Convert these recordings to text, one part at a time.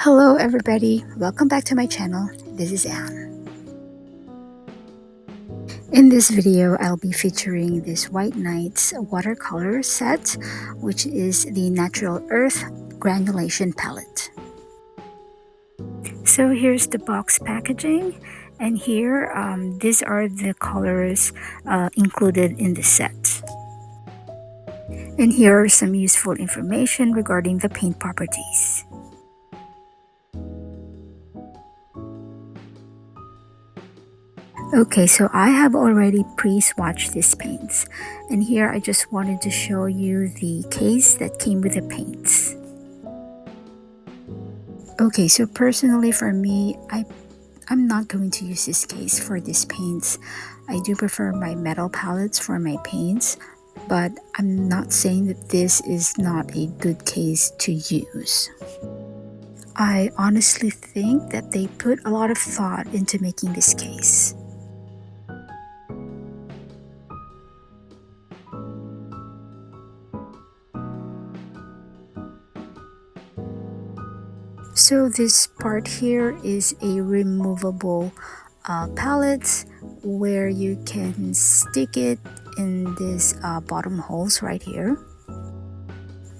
Hello everybody, welcome back to my channel. This is Anne. In this video, I'll be featuring this White Nights watercolor set, which is the Natural Earth Granulation palette. So here's the box packaging, and here these are the colors included in the set. And here are some useful information regarding the paint properties. Okay, so I have already pre-swatched these paints, and here I just wanted to show you the case that came with the paints. Okay, so personally for me, I'm not going to use this case for these paints. I do prefer my metal palettes for my paints, but I'm not saying that this is not a good case to use. I honestly think that they put a lot of thought into making this case. So this part here is a removable palette where you can stick it in this bottom holes right here.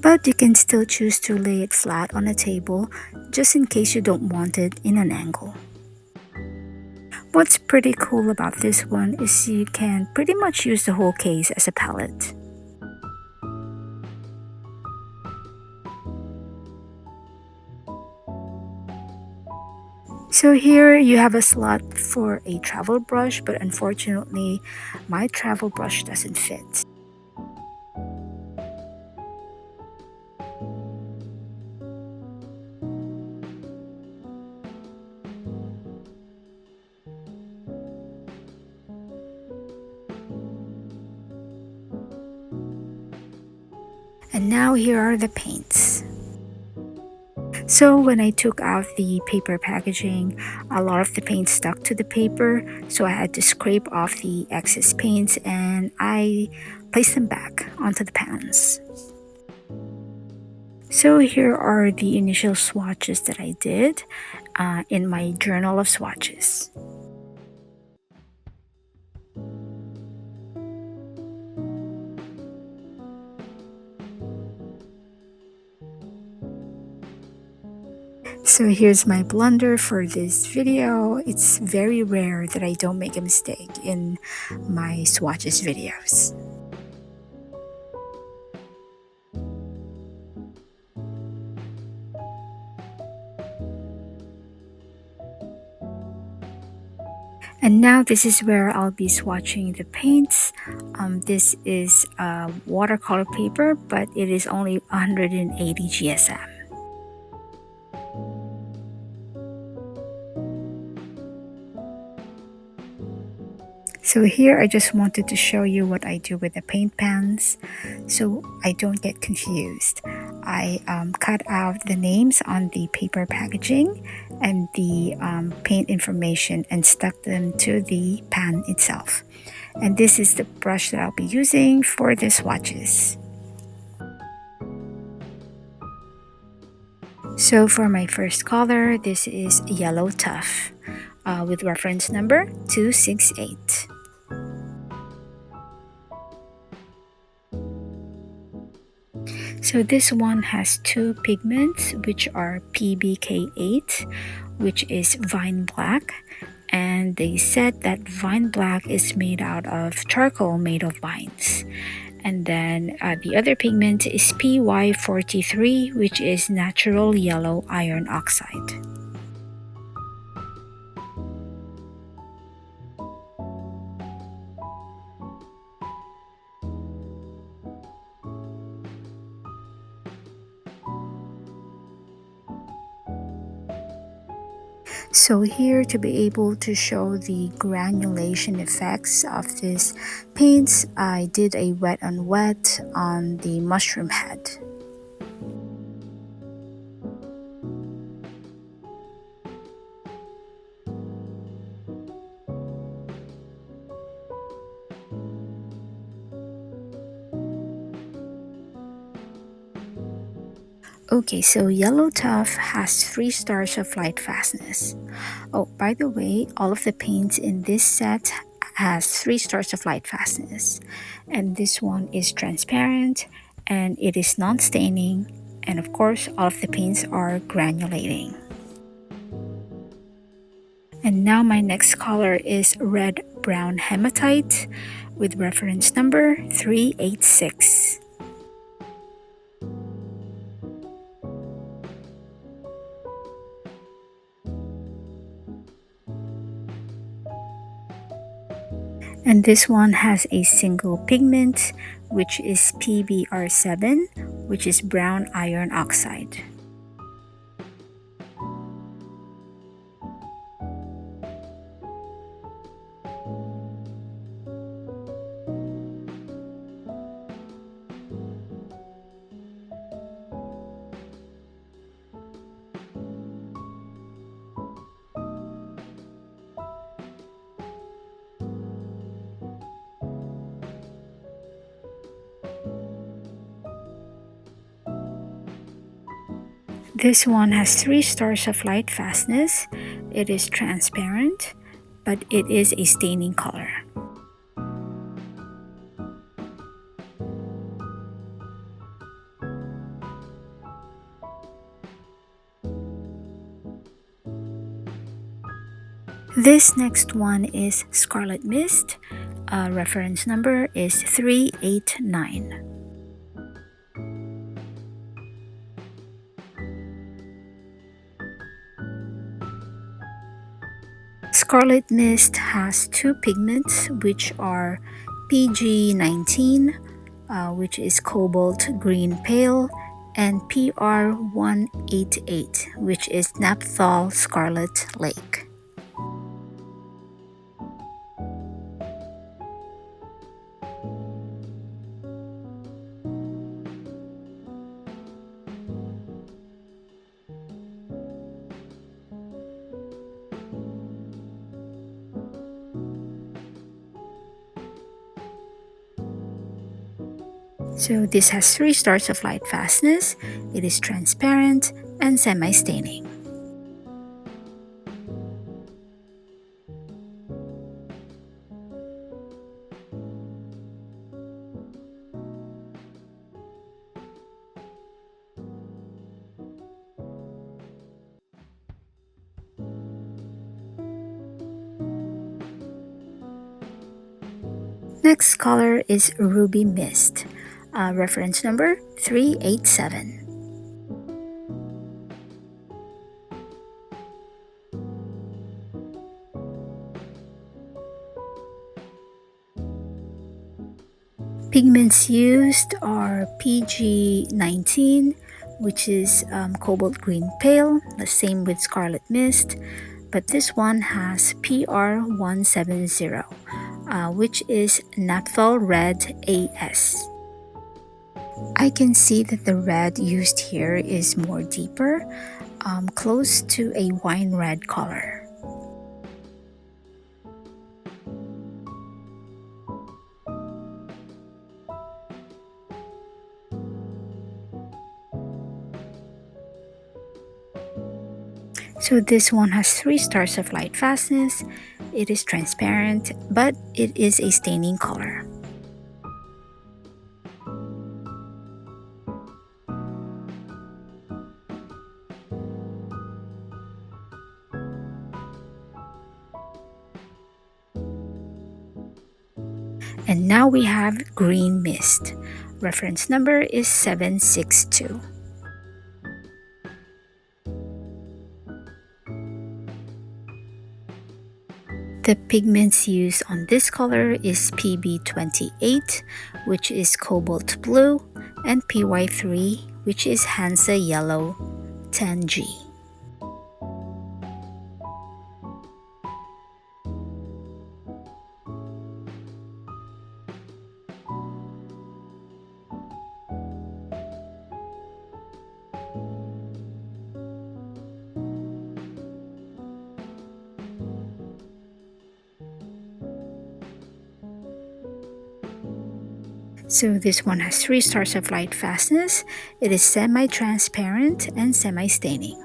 But you can still choose to lay it flat on a table just in case you don't want it in an angle. What's pretty cool about this one is you can pretty much use the whole case as a palette. So here you have a slot for a travel brush, but unfortunately my travel brush doesn't fit. And now here are the paints. So when I took out the paper packaging, a lot of the paint stuck to the paper, so I had to scrape off the excess paints and I placed them back onto the pans. So here are the initial swatches that I did in my journal of swatches. So here's my blender for this video. It's very rare that I don't make a mistake in my swatches videos. And now this is where I'll be swatching the paints. This is watercolor paper, but it is only 180 GSM. So here I just wanted to show you what I do with the paint pans so I don't get confused. I cut out the names on the paper packaging and the paint information and stuck them to the pan itself. And this is the brush that I'll be using for the swatches. So for my first color, this is Yellow Tuff with reference number 268. So this one has two pigments, which are PBK8, which is Vine Black, and they said that Vine Black is made out of charcoal made of vines. And then the other pigment is PY43, which is Natural Yellow Iron Oxide. So here, to be able to show the granulation effects of these paints, I did a wet on wet on the mushroom head. Okay, so Yellow Tuff has 3 stars of light fastness. Oh, by the way, all of the paints in this set has 3 stars of light fastness. And this one is transparent and it is non-staining. And of course, all of the paints are granulating. And now my next color is Red Brown Hematite with reference number 386. And this one has a single pigment, which is PBR7, which is brown iron oxide. This one has 3 stars of light fastness. It is transparent, but it is a staining color. This next one is Scarlet Mist. Reference number is 389. Scarlet Mist has 2 pigments, which are PG19, which is Cobalt Green Pale, and PR188, which is Naphthol Scarlet Lake. So this has 3 stars of light fastness, it is transparent and semi-staining. Next color is Ruby Mist, reference number 387. Pigments used are PG19, which is Cobalt Green Pale, the same with Scarlet Mist, but this one has PR170, which is Naphthol Red AS. I can see that the red used here is more deeper, close to a wine red color. So this one has 3 stars of light fastness, it is transparent, but it is a staining color. And now we have Green Mist. Reference number is 762. The pigments used on this color is PB28, which is Cobalt Blue, and PY3, which is Hansa Yellow 10G. So this one has 3 stars of light fastness. It is semi-transparent and semi-staining.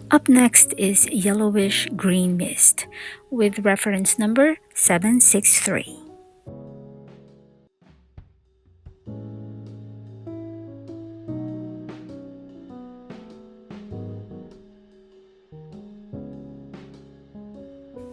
Up next is Yellowish Green Mist with reference number 763.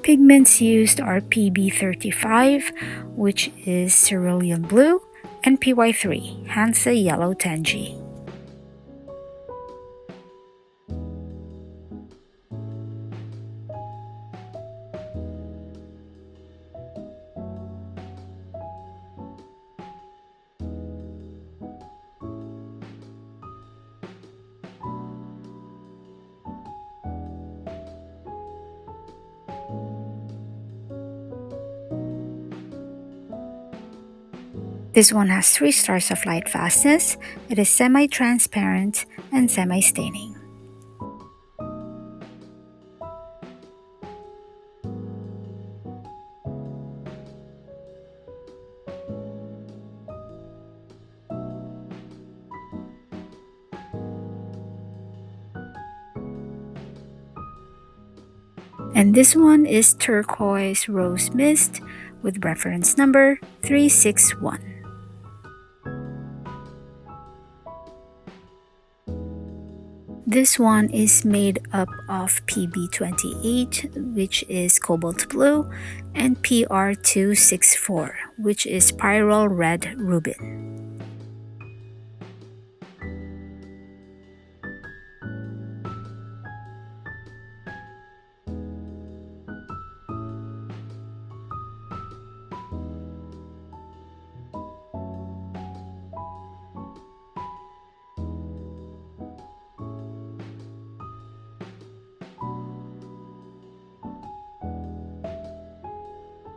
Pigments used are PB35, which is cerulean blue, and PY3, Hansa Yellow Tangy. This one has 3 stars of light fastness. It is semi-transparent and semi-staining. And this one is Turquoise-rose Mist with reference number 361. This one is made up of PB28, which is cobalt blue, and PR264, which is pyrrole red ruben.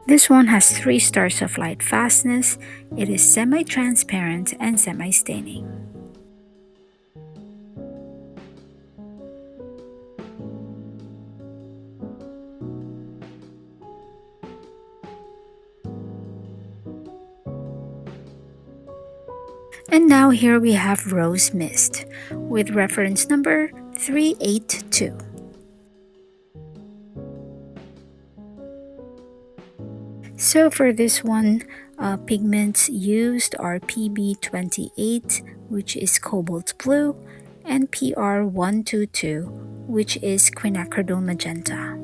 This one has 3 stars of light fastness. It is semi-transparent and semi-staining. And now here we have Rose Mist with reference number 382. So for this one, pigments used are PB28, which is cobalt blue, and PR122, which is quinacridone magenta.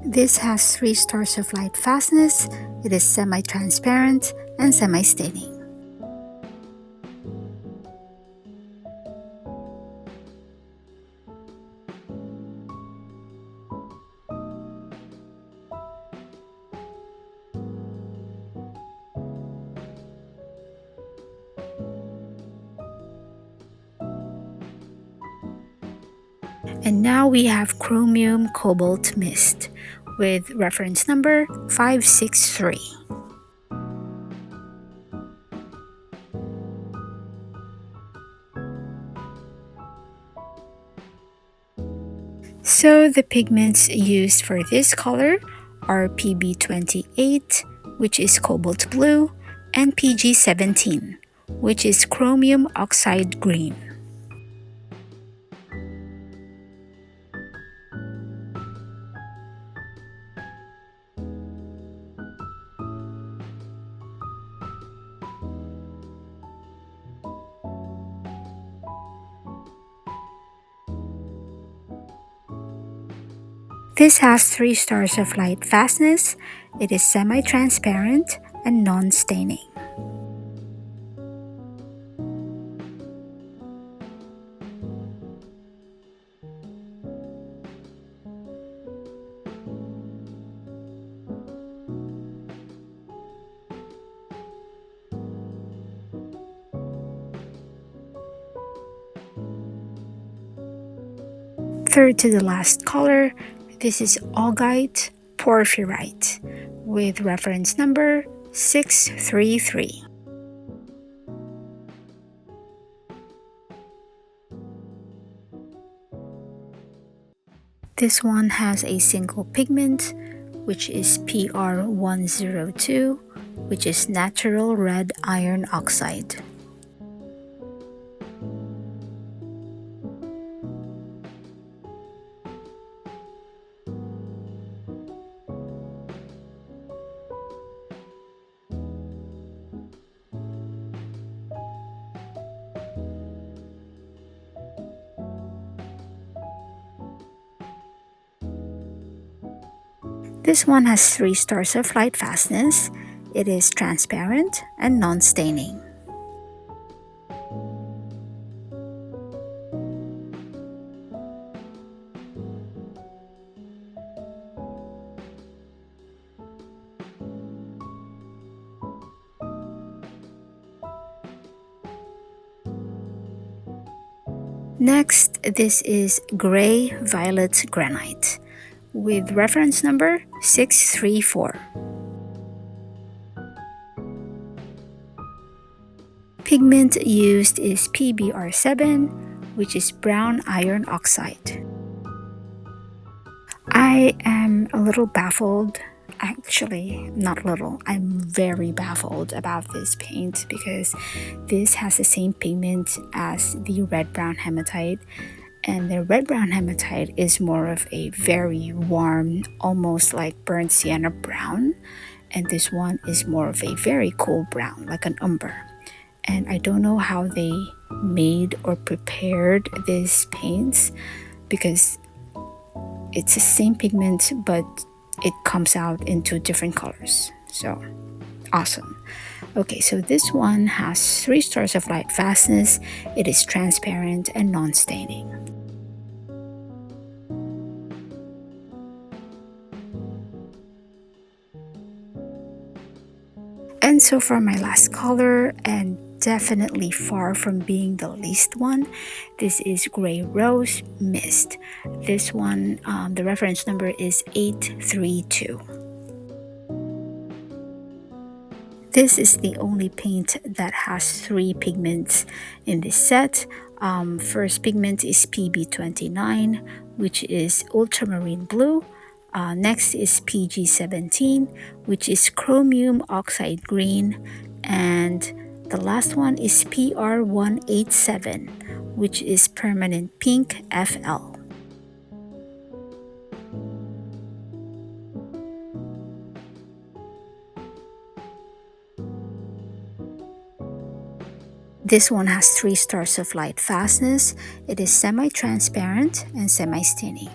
This has 3 stars of light fastness. It is semi-transparent and semi-staining. And now we have Chromium Cobalt Mist with reference number 563. So the pigments used for this color are PB28, which is cobalt blue, and PG17, which is chromium oxide green. This has 3 stars of light fastness. It is semi-transparent and non-staining. third to the last color, this is Augite Porphyrite with reference number 633. This one has a single pigment, which is PR102, which is natural red iron oxide. This one has 3 stars of light fastness. It is transparent and non-staining. Next, this is Gray Violet Granite with reference number 634. Pigment used is PBR7, which is brown iron oxide. I am a little baffled, actually not little, I'm very baffled about this paint because this has the same pigment as the red brown hematite. And the red brown hematite is more of a very warm, almost like burnt sienna brown. And this one is more of a very cool brown, like an umber. And I don't know how they made or prepared these paints because it's the same pigment, but it comes out into different colors. So awesome. Okay, so this one has 3 stars of light fastness. It is transparent and non-staining. And so for my last color, and definitely far from being the least one, this is Gray Rose Mist. This one, the reference number is 832. This is the only paint that has 3 pigments in this set. First pigment is PB29, which is ultramarine blue. Next is PG17, which is chromium oxide green, and the last one is PR187, which is permanent pink FL. This one has 3 stars of light fastness. It is semi-transparent and semi-staining.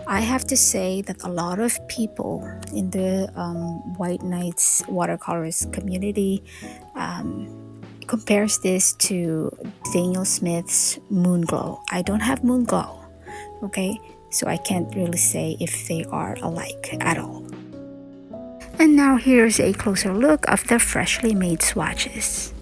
I have to say that a lot of people in the White Nights watercolors community compares this to Daniel Smith's Moon Glow. I don't have Moon Glow, okay? So I can't really say if they are alike at all. And now here's a closer look of the freshly made swatches.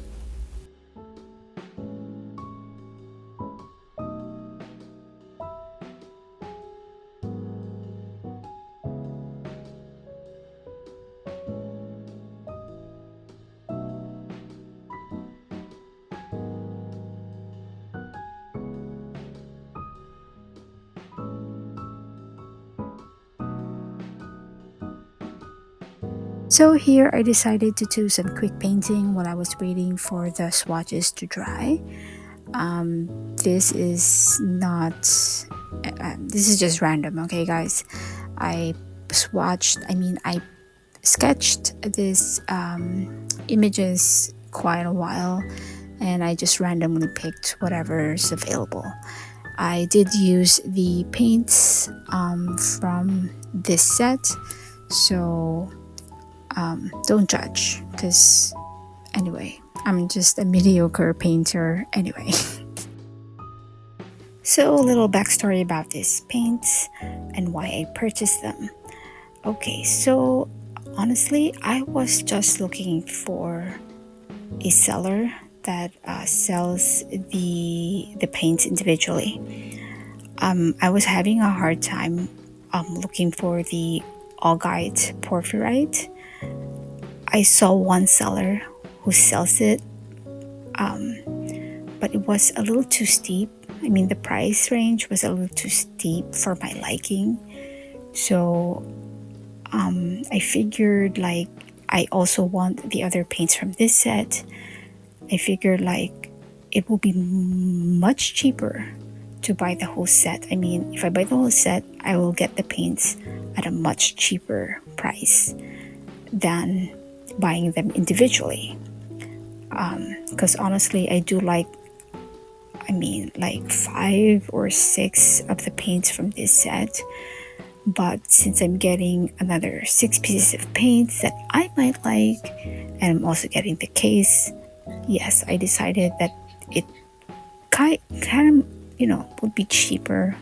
So here I decided to do some quick painting while I was waiting for the swatches to dry. This is not, this is just random, okay guys? I sketched these images quite a while, and I just randomly picked whatever's available. I did use the paints from this set, so don't judge, because anyway, I'm just a mediocre painter anyway. So a little backstory about these paints and why I purchased them. Okay, so honestly, I was just looking for a seller that sells the paints individually. I was having a hard time looking for the Augite Porphyrite. I saw one seller who sells it, but it was a little too steep. I mean, the price range was a little too steep for my liking. So I figured, like, I also want the other paints from this set. I figured like it will be much cheaper to buy the whole set. I mean, if I buy the whole set, I will get the paints at a much cheaper price than buying them individually. Because honestly, I do like, I mean, like 5 or 6 of the paints from this set. But since I'm getting another 6 pieces of paints that I might like, and I'm also getting the case, yes, I decided that it kind of, would be cheaper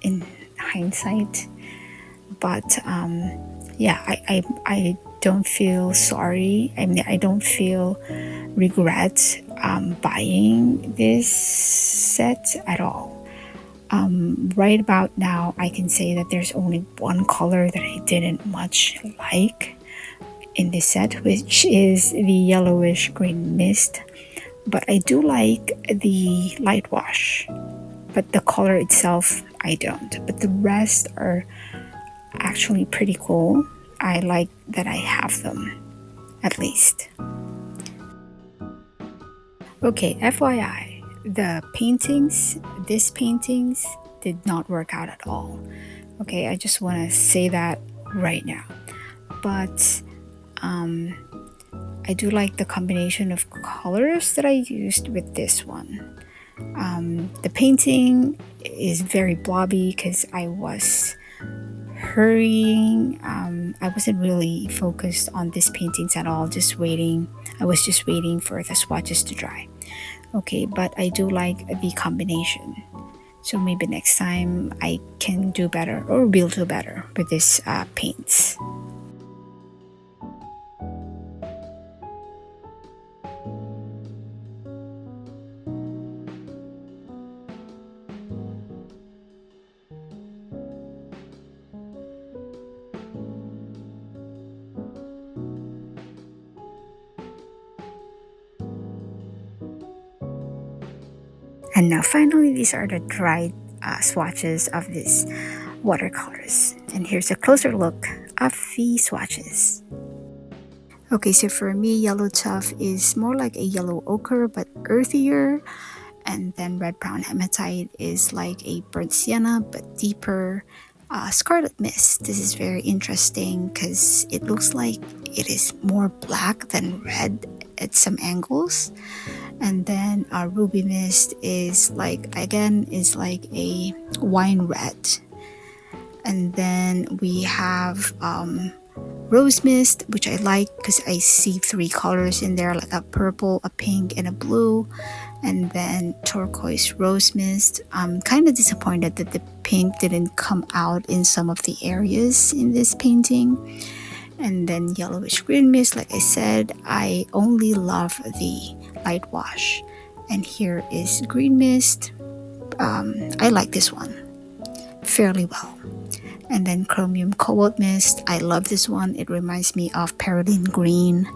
in hindsight. But yeah, I don't feel sorry. I mean, I don't feel regret buying this set at all. Right about now, I can say that there's only one color that I didn't much like in this set, which is the Yellowish Green Mist. But I do like the light wash, but the color itself I don't. But the rest are actually pretty cool. I like that I have them, at least. Okay, FYI, these paintings did not work out at all. Okay, I just want to say that right now. But I do like the combination of colors that I used with this one. The painting is very blobby because I was hurrying. I wasn't really focused on these paintings at all, just waiting. I was just waiting for the swatches to dry. Okay, but I do like the combination. So maybe next time I can do better or will do better with these paints. And now finally, these are the dried swatches of these watercolors. And here's a closer look of the swatches. Okay, so for me, yellow Tuff is more like a yellow ochre but earthier. And then red brown hematite is like a burnt sienna but deeper. Scarlet Mist, this is very interesting because it looks like it is more black than red at some angles. And then our Ruby Mist is like, again, is like a wine red. And then we have Rose Mist, which I like because I see 3 colors in there, like a purple, a pink, and a blue. And then Turquoise-rose Mist. I'm kind of disappointed that the pink didn't come out in some of the areas in this painting. And then Yellowish Green Mist, like I said, I only love the light wash. And here is Green Mist. I like this one fairly well. And then Chromium Cobalt Mist, I love this one. It reminds me of Peridine Green.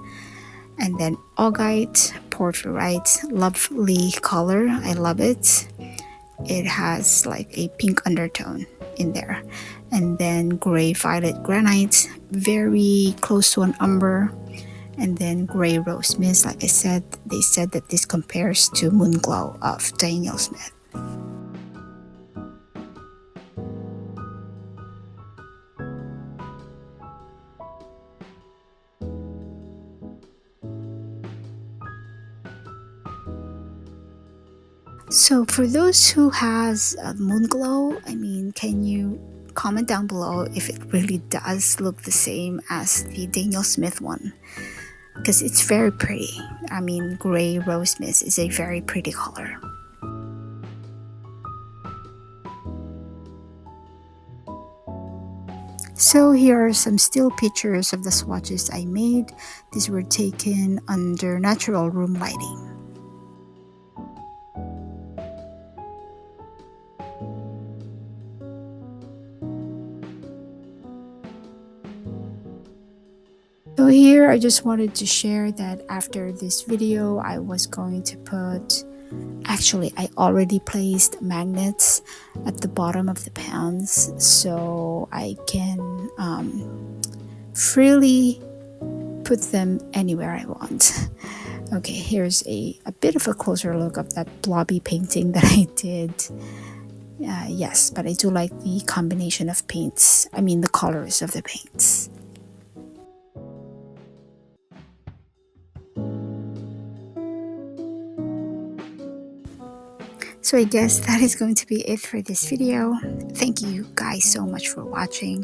And then Augite Porphyrite, lovely color. I love it. It has like a pink undertone in there. And then Gray Violet Granite, very close to an umber. And then Gray Rose Mist, like I said, they said that this compares to Moon Glow of Daniel Smith. So for those who has Moon Glow, I mean, can you comment down below if it really does look the same as the Daniel Smith one? Because it's very pretty. I mean, Gray Rose Mist is a very pretty color. So here are some still pictures of the swatches I made. These were taken under natural room lighting. So here I just wanted to share that after this video I was going to put, actually I already placed magnets at the bottom of the pans so I can freely put them anywhere I want. Okay, here's a bit of a closer look of that blobby painting that I did. Yes, but I do like the combination of paints, I mean the colors of the paints. So I guess that is going to be it for this video. Thank you guys so much for watching,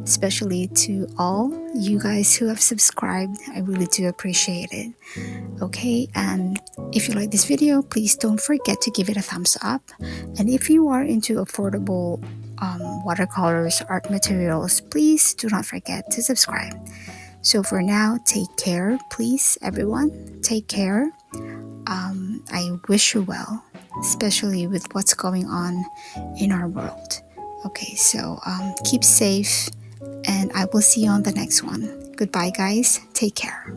especially to all you guys who have subscribed. I really do appreciate it. Okay, and if you like this video, please don't forget to give it a thumbs up. And if you are into affordable watercolors, art materials, please do not forget to subscribe. So for now, take care, please, everyone. Take care. I wish you well, especially with what's going on in our world. Okay, so keep safe, and I will see you on the next one. Goodbye, guys. Take care.